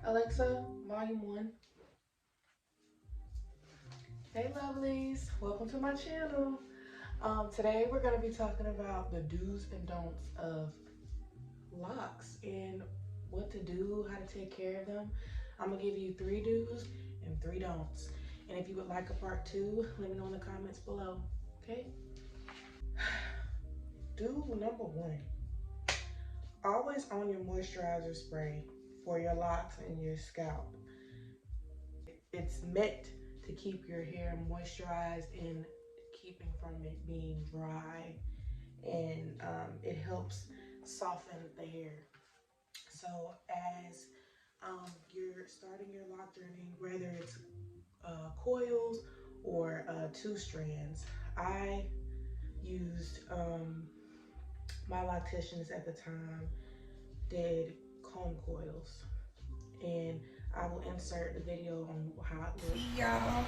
Alexa, volume 1. Hey lovelies, welcome to my channel. Today we're going to be talking about the do's and don'ts of locks and what to do, how to take care of them. I'm going to give you 3 do's and 3 don'ts. And if you would like a part 2, let me know in the comments below, okay? Do number 1. Always own your moisturizer spray for your locks and your scalp. It's meant to keep your hair moisturized and keeping from it being dry, and it helps soften the hair. So as you're starting your lock journey, whether it's coils or 2 strands, I used my locticians at the time did comb coils, and I will insert the video on how it looks. Y'all,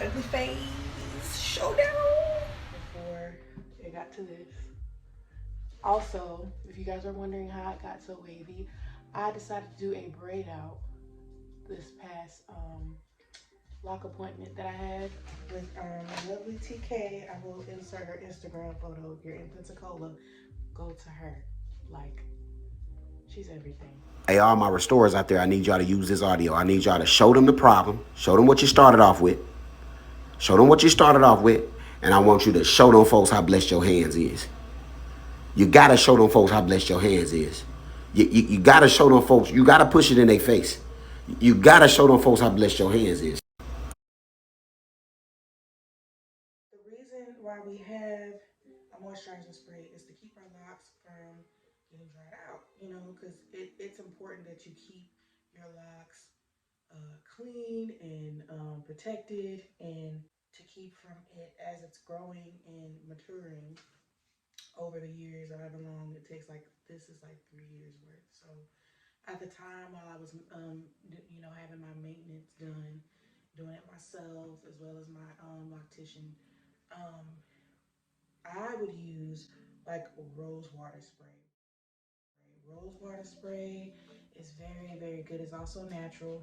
ugly face showdown before it got to this. Also, if you guys are wondering how it got so wavy, I decided to do a braid out this past lock appointment that I had with lovely TK. I will insert her Instagram photo. If you're in Pensacola, go to her. Like, she's everything. Hey, all my restorers out there, I need y'all to use this audio. I need y'all to show them the problem, show them what you started off with, show them what you started off with, and I want you to show them folks how blessed your hands is. You gotta show them folks how blessed your hands is. You gotta show them folks, you gotta push it in their face. You gotta show them folks how blessed your hands is. The reason why we have a moisturizer spray is to keep our locks from getting dried out, you know, because it's important that you keep your locks clean and protected, and to keep from it as it's growing and maturing over the years, however long it takes. Like, this is like 3 years worth. So at the time, while I was you know, having my maintenance done, doing it myself as well as my loctician, um, I would use like rose water spray. Rose water spray is very, very good. It's also natural.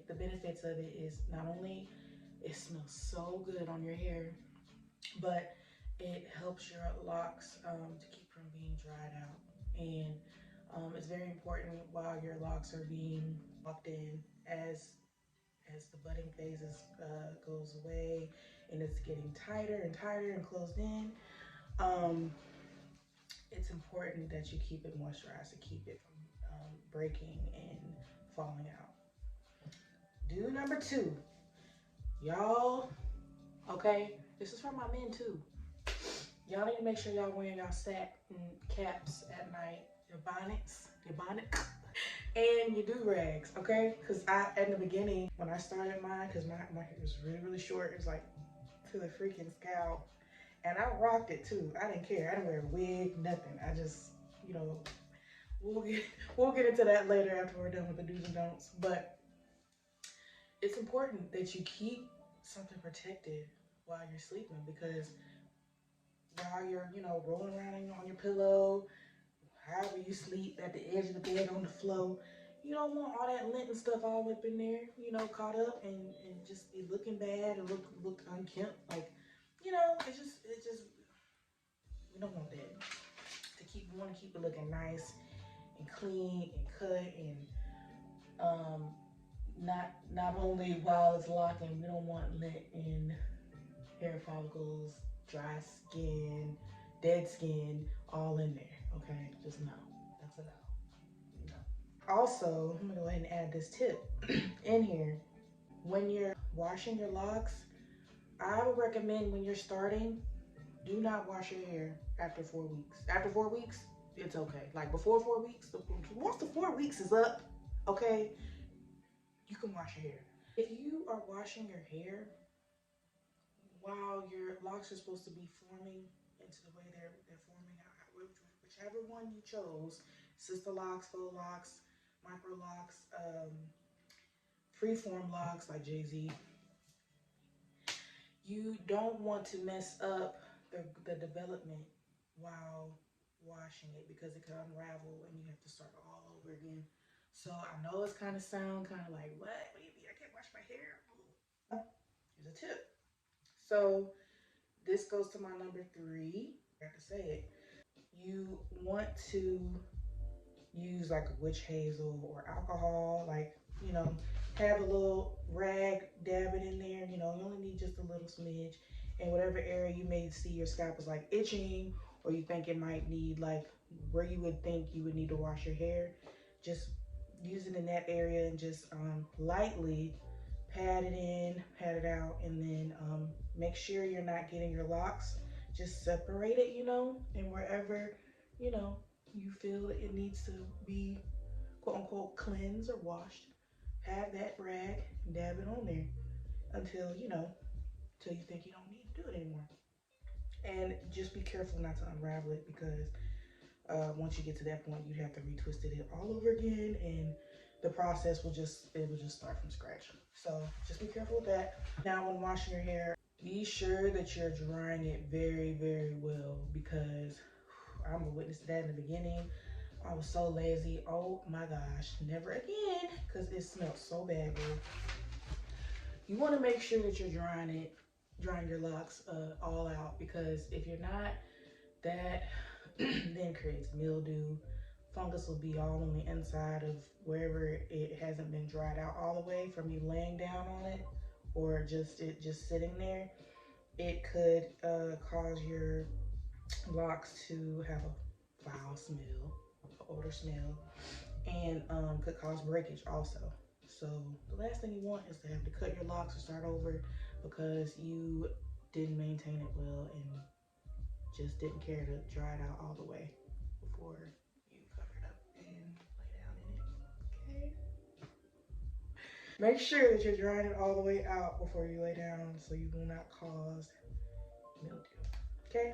The benefits of it is not only it smells so good on your hair, but it helps your locks to keep from being dried out. And it's very important while your locks are being locked in, as the budding phases goes away and it's getting tighter and tighter and closed in. Um, it's important that you keep it moisturized to keep it from breaking and falling out. Do number 2, y'all. Okay, this is for my men too. Y'all need to make sure y'all wearing y'all satin caps at night, your bonnets, and your do-rags, okay? Because in the beginning, when I started mine, because my hair was really, really short, it was like to the freaking scalp. And I rocked it too. I didn't care. I didn't wear a wig, nothing. I just, you know, we'll get into that later after we're done with the do's and don'ts. But it's important that you keep something protected while you're sleeping, because while you're, you know, rolling around on your pillow, however you sleep at the edge of the bed on the floor, you don't want all that lint and stuff all up in there, you know, caught up and just be looking bad and look unkempt. Like, you know, it's just we don't want that. We want to keep it looking nice and clean and cut, and um not only while it's locking, we don't want lint in hair follicles, dry skin, dead skin, all in there. Okay, just no. That's a no. No. Also, I'm gonna go ahead and add this tip in here. When you're washing your locks, I would recommend, when you're starting, do not wash your hair after 4 weeks. After 4 weeks, it's okay. Like, before 4 weeks, once the 4 weeks is up, okay, you can wash your hair. If you are washing your hair while your locks are supposed to be forming into the way they're forming out, whichever one you chose, sister locks, faux locks, micro locks, freeform locks like Jay-Z, you don't want to mess up the development while washing it because it could unravel and you have to start all over again. So I know it's kind of sound kind of like, what? What do you mean I can't wash my hair? Here's a tip. So this goes to my number 3. I have to say it. You want to use like a witch hazel or alcohol, like, have a little rag, dab it in there. You only need just a little smidge. And whatever area you may see your scalp is like itching, or you think it might need, like where you would think you would need to wash your hair, just use it in that area and just lightly pat it in, pat it out, and then make sure you're not getting your locks. Just separate it, and wherever, you know, you feel that it needs to be quote unquote cleansed or washed, have that rag, dab it on there until, till you think you don't need to do it anymore. And just be careful not to unravel it because once you get to that point, you'd have to retwist it all over again, and the process will just start from scratch. So just be careful with that. Now, when washing your hair, be sure that you're drying it very, very well because I'm a witness to that in the beginning. I was so lazy. Oh my gosh, never again, because it smells so bad, girl. You want to make sure that you're drying your locks all out, because if you're not, that then creates mildew. Fungus will be all on the inside of wherever it hasn't been dried out all the way from you laying down on it, or just it just sitting there. It could cause your locks to have a foul smell, odor smell, and could cause breakage also. So the last thing you want is to have to cut your locks or start over because you didn't maintain it well and just didn't care to dry it out all the way before you cover it up and lay down in it. Okay. Make sure that you're drying it all the way out before you lay down so you will not cause mildew. Okay.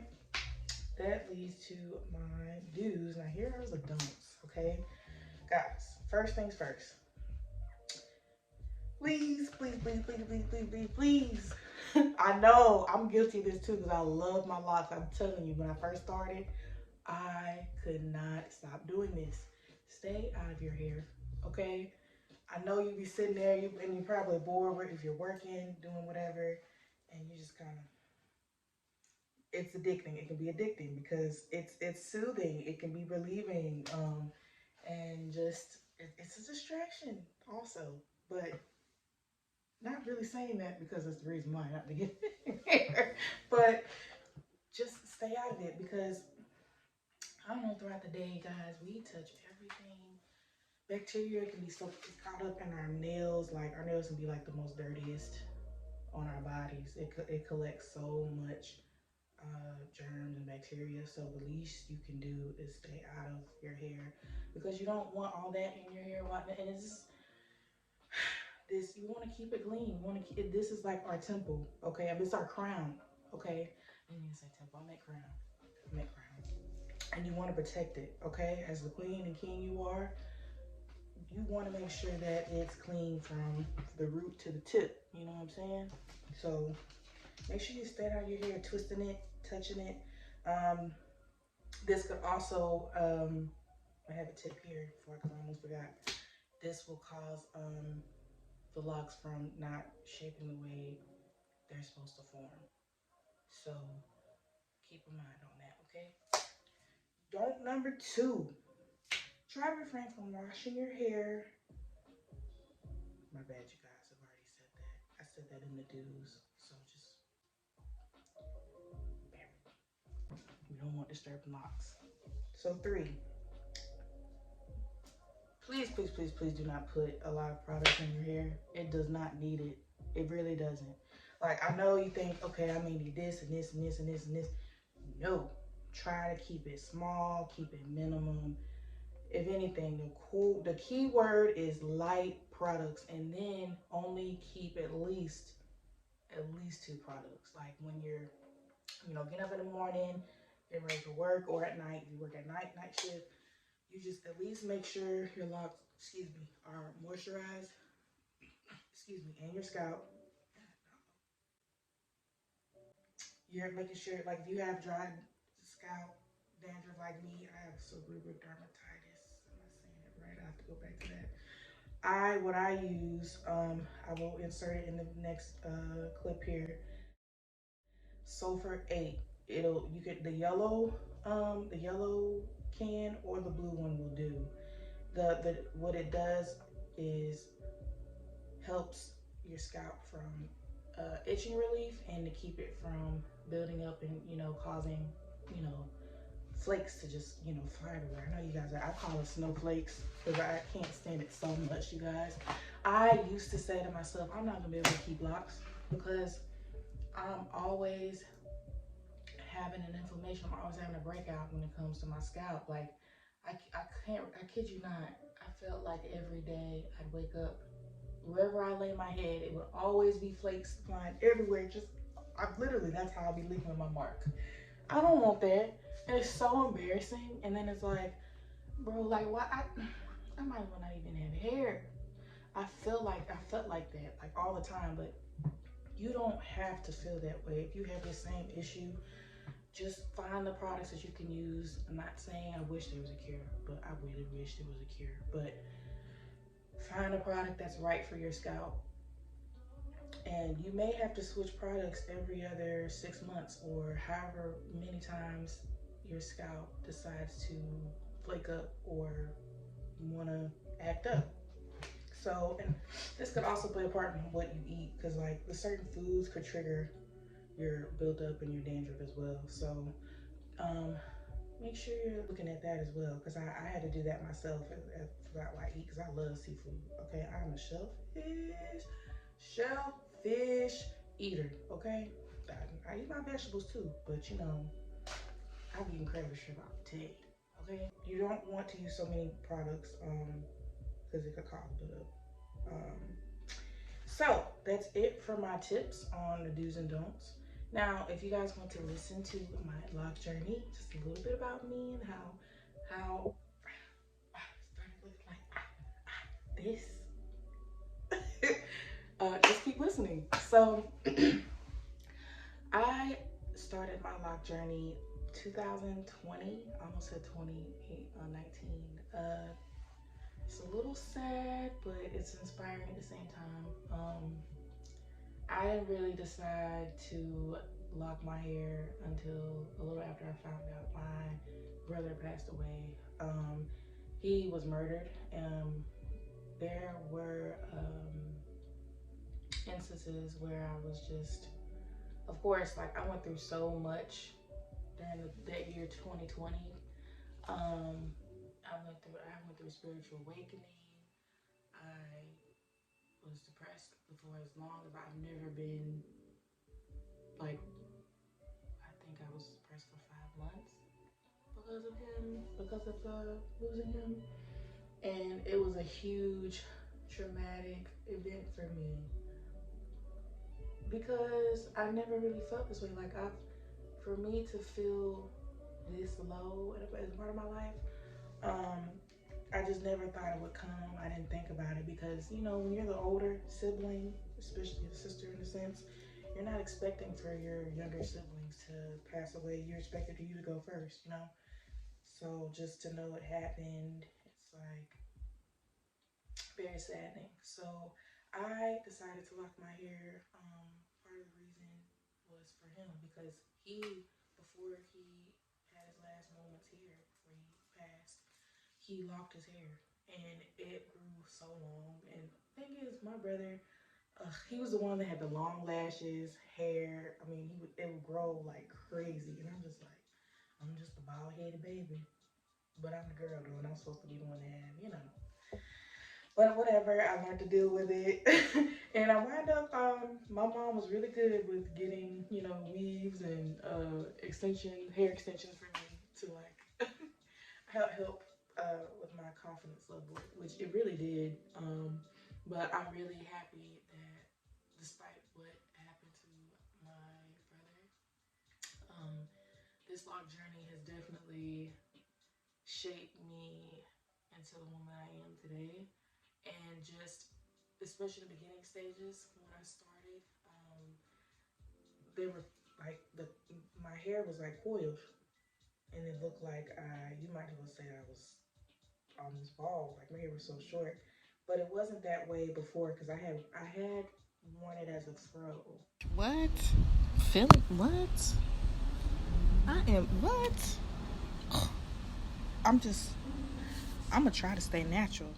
That leads to my do's. Now here are the don'ts. Okay. Guys, first things first. Please, please, please, please, please, please, please, please. I know I'm guilty of this too because I love my locks. I'm telling you, when I first started, I could not stop doing this. Stay out of your hair, okay? I know you be sitting there and you're probably bored if you're working, doing whatever, and you just kind of, it's addicting. It can be addicting because it's soothing. It can be relieving, and just it's a distraction also. But not really saying that because it's the reason why not to get hair, but just stay out of it because I don't know, throughout the day, guys, we touch everything. Bacteria can be so caught up in our nails. Like, our nails can be like the most dirtiest on our bodies. It collects so much germs and bacteria. So the least you can do is stay out of your hair because you don't want all that in your hair. And it's just, this, you want to keep it clean. You want to keep it, this is like our temple, okay? I mean, it's our crown, okay? I didn't even say temple. I meant crown. I meant crown. And you want to protect it, okay? As the queen and king you are, you want to make sure that it's clean from the root to the tip. You know what I'm saying? So make sure you stay out of your hair, twisting it, touching it. This could also, I have a tip here before because I almost forgot. This will cause the locks from not shaping the way they're supposed to form. So keep a mind on that, okay? Don't number 2. Try to refrain from washing your hair. My bad, you guys. I've already said that. I said that in the do's. So just bear with me. We don't want disturbed locks. So 3. Please, please, please, please do not put a lot of products in your hair. It does not need it. It really doesn't. Like, I know you think, okay, I may need this and this and this and this and this. No. Try to keep it small, keep it minimum. If anything, the key word is light products, and then only keep at least 2 products. Like when you're, get up in the morning, get ready for work, or at night, you work at night shift, you just at least make sure your locks, are moisturized, and your scalp. You're making sure, like if you have dry scalp, dandruff, like me, I have cerebral dermatitis. Am I saying it right? I have to go back to that. What I use, I will insert it in the next clip here. Sulfur 8. You get the yellow can or the blue one will do. The what it does is helps your scalp from itching relief and to keep it from building up and causing you know flakes to just fly everywhere. I know you guys I call it snowflakes because I can't stand it so much, you guys. I used to say to myself, I'm not gonna be able to keep locks because I'm always having an inflammation. I'm always having a breakout when it comes to my scalp. Like I can't. I kid you not. I felt like every day I'd wake up, wherever I lay my head, it would always be flakes flying everywhere. Just I literally that's how I'll be leaving my mark. I don't want that. And it's so embarrassing. And then it's like, bro, like why I might as well not even have hair. I felt like that like all the time, but you don't have to feel that way. If you have the same issue, just find the products that you can use. I'm not saying I wish there was a cure, but I really wish there was a cure. But find a product that's right for your scalp. And you may have to switch products every other 6 months or however many times your scalp decides to flake up or want to act up. So, and this could also play a part in what you eat because, like, the certain foods could trigger your buildup and your dandruff as well. So, um, make sure you're looking at that as well because I had to do that myself. I forgot why I eat because I love seafood. Okay, I'm a shellfish eater. Okay, I eat my vegetables too, but I'm eating crayfish shrimp out the tank. Okay, you don't want to use so many products because it could cause buildup. So that's it for my tips on the do's and don'ts. Now, if you guys want to listen to my lock journey, just a little bit about me and how I started looking like this, just keep listening. So I started my lock journey 2020, almost at 28, 19. It's a little sad, but it's inspiring at the same time. I didn't really decide to lock my hair until a little after I found out my brother passed away. He was murdered. There were instances where I was just, of course, like I went through so much during that year 2020. I went through spiritual awakening. I was depressed for as long as I've never been like I think I was depressed for 5 months because of him, because of losing him. And it was a huge traumatic event for me because I never really felt this way. Like for me to feel this low as part of my life, um, I just never thought it would come. I didn't think about it because when you're the older sibling, especially a sister in a sense, you're not expecting for your younger siblings to pass away. You're expected for you to go first. So just to know it happened, it's like very saddening. So I decided to lock my hair. Part of the reason was for him because before he had his last moments here, before he passed, he locked his hair and it grew so long. And the thing is, my brother, he was the one that had the long lashes, hair. I mean, it would grow like crazy, and I'm just a bald headed baby. But I'm the girl though, and I'm supposed to be the one that have. But whatever, I learned to deal with it, and I wound up. My mom was really good with getting weaves and hair extensions for me to like help with my confidence level, which it really did. But I'm really happy that despite what happened to my brother, um, this long journey has definitely shaped me into the woman I am today. And just, especially the beginning stages when I started, they were like my hair was like coiled. and it looked like you might as well say I was almost bald. Like my hair was so short, but it wasn't that way before because I had worn it as a fro. What? Phil? What? I am what? I'm just. I'm gonna try to stay natural.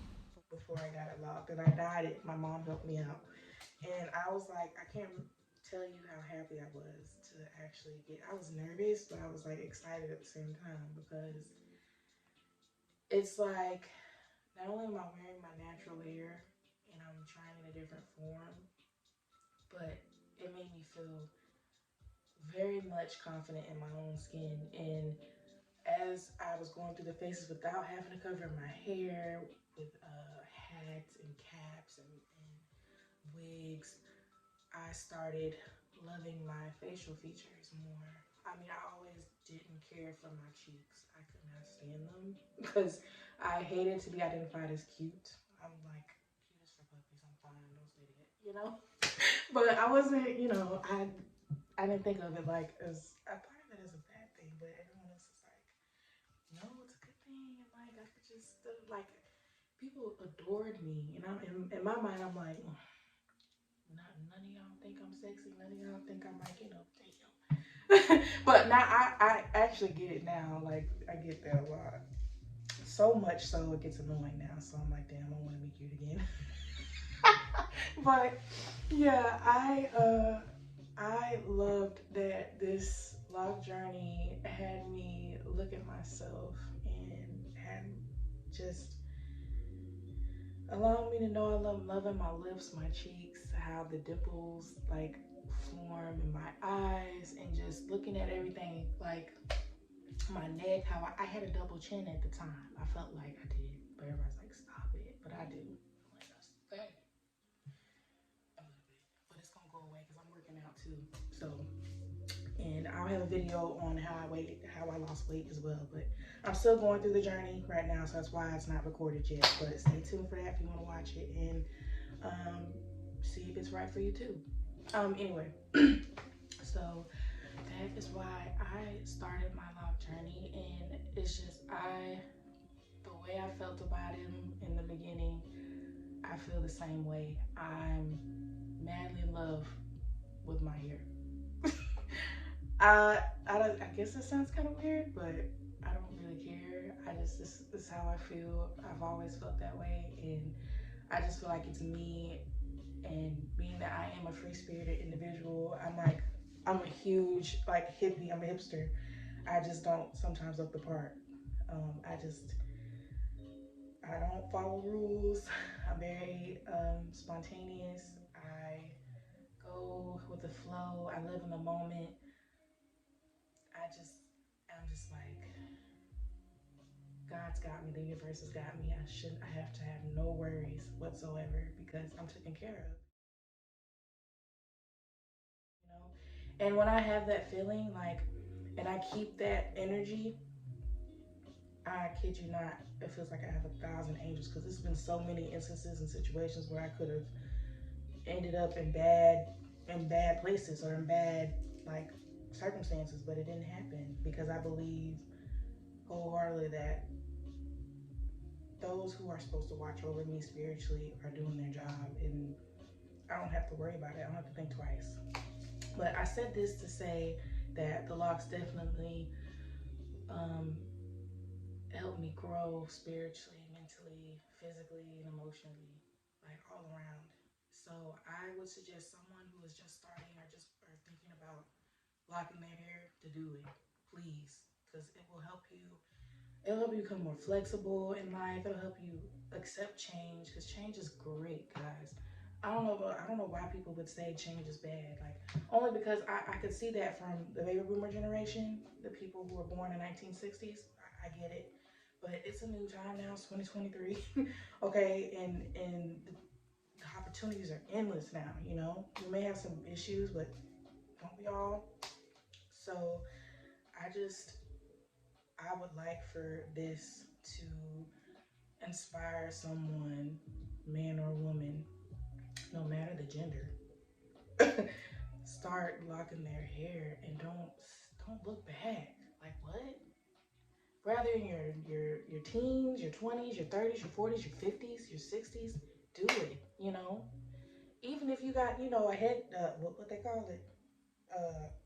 Before I got it locked, and I dyed it. My mom helped me out, and I was like, I can't tell you how happy I was to actually get. I was nervous, but I was like excited at the same time because it's like not only am I wearing my natural hair and I'm trying in a different form, but it made me feel very much confident in my own skin. And as I was going through the phases without having to cover my hair with hats and caps and wigs, I started loving my facial features more. I mean, I always didn't care for my cheeks. I could not stand them because I hated to be identified as cute. I'm like, cute is for puppies. I'm fine. Don't say that, you know? But I wasn't, I didn't think of it like as a part of it as a bad thing, but everyone else is like, no, it's a good thing. And like, I could just, like, people adored me. And in my mind, I'm like, none of y'all think I'm sexy. None of y'all think I'm like, damn. But now I actually get it now. Like, I get that a lot. So much so it gets annoying now. So I'm like, damn, I want to be cute again. But yeah, I loved that this love journey had me look at myself and had just allowing me to know I love loving my lips, my cheeks, how the dimples like form in my eyes, and just looking at everything like my neck, how I had a double chin at the time. I felt like I did, but everybody's like, stop it. But I do. I'm like, that's okay. A little bit. But it's gonna go away because I'm working out too. So, and I'll have a video on how I lost weight as well. But I'm still going through the journey right now, so that's why it's not recorded yet. But stay tuned for that if you want to watch it and um, see if it's right for you too. Anyway, so that is why I started my love journey, and it's just the way I felt about him in the beginning, I feel the same way. I'm madly in love with my hair. I guess it sounds kind of weird, but I don't really care. This is how I feel. I've always felt that way, and I just feel like it's me. And being that I am a free spirited individual, I'm a huge like hippie. I'm a hipster. I just don't sometimes look the part. I just I don't follow rules. I'm very spontaneous. I go with the flow. I live in the moment. I just I'm just like God's got me. The universe has got me. I have to have no worries whatsoever because I'm taken care of. You know. And when I have that feeling, like, and I keep that energy, I kid you not, it feels like I have 1,000 angels because there's been so many instances and situations where I could have ended up in bad places or in bad like circumstances, but it didn't happen because I believe wholeheartedly that those who are supposed to watch over me spiritually are doing their job, and I don't have to worry about it. I don't have to think twice. But I said this to say that the Locs definitely um, helped me grow spiritually, mentally, physically, and emotionally, like all around. So I would suggest someone who is just starting or thinking about locking their hair to do it, please, because it will help you. It'll help you become more flexible in life. It'll help you accept change because change is great, guys. I don't know why people would say change is bad. Like only because I could see that from the baby boomer generation, the people who were born in 1960s. I get it, but it's a new time now. It's 2023. Okay, and the opportunities are endless now. You know, we may have some issues, but don't we all? So I just I would like for this to inspire someone, man or woman, no matter the gender, start locking their hair and don't look bad. Like what? whether in your teens, your 20s, your 30s, your 40s, your 50s, your 60s, do it. Even if you got a head, what they call it,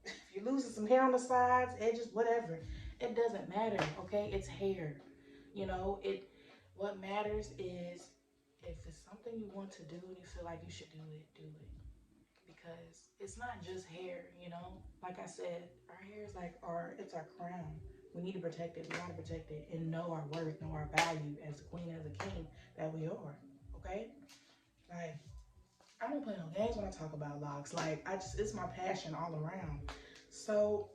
if you're losing some hair on the sides, edges, whatever, it doesn't matter. Okay, it's hair. It. What matters is if it's something you want to do and you feel like you should do it, do it. Because it's not just hair. Like I said, our hair is like it's our crown. We need to protect it. We gotta protect it and know our worth, know our value as a queen, as a king that we are. Okay, like I don't play no games when I talk about locks. Like it's my passion all around. So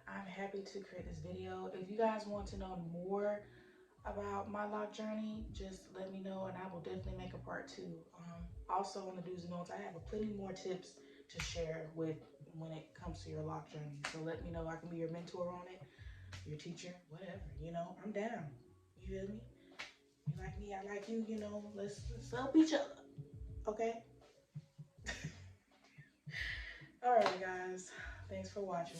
I'm happy to create this video. If you guys want to know more about my lock journey, just let me know and I will definitely make a part two. Also on the do's and don'ts, I have plenty more tips to share with when it comes to your lock journey. So let me know. I can be your mentor on it, your teacher, whatever. I'm down. You feel me? You like me, I like you. Let's help each other. Okay. All right, guys. Thanks for watching.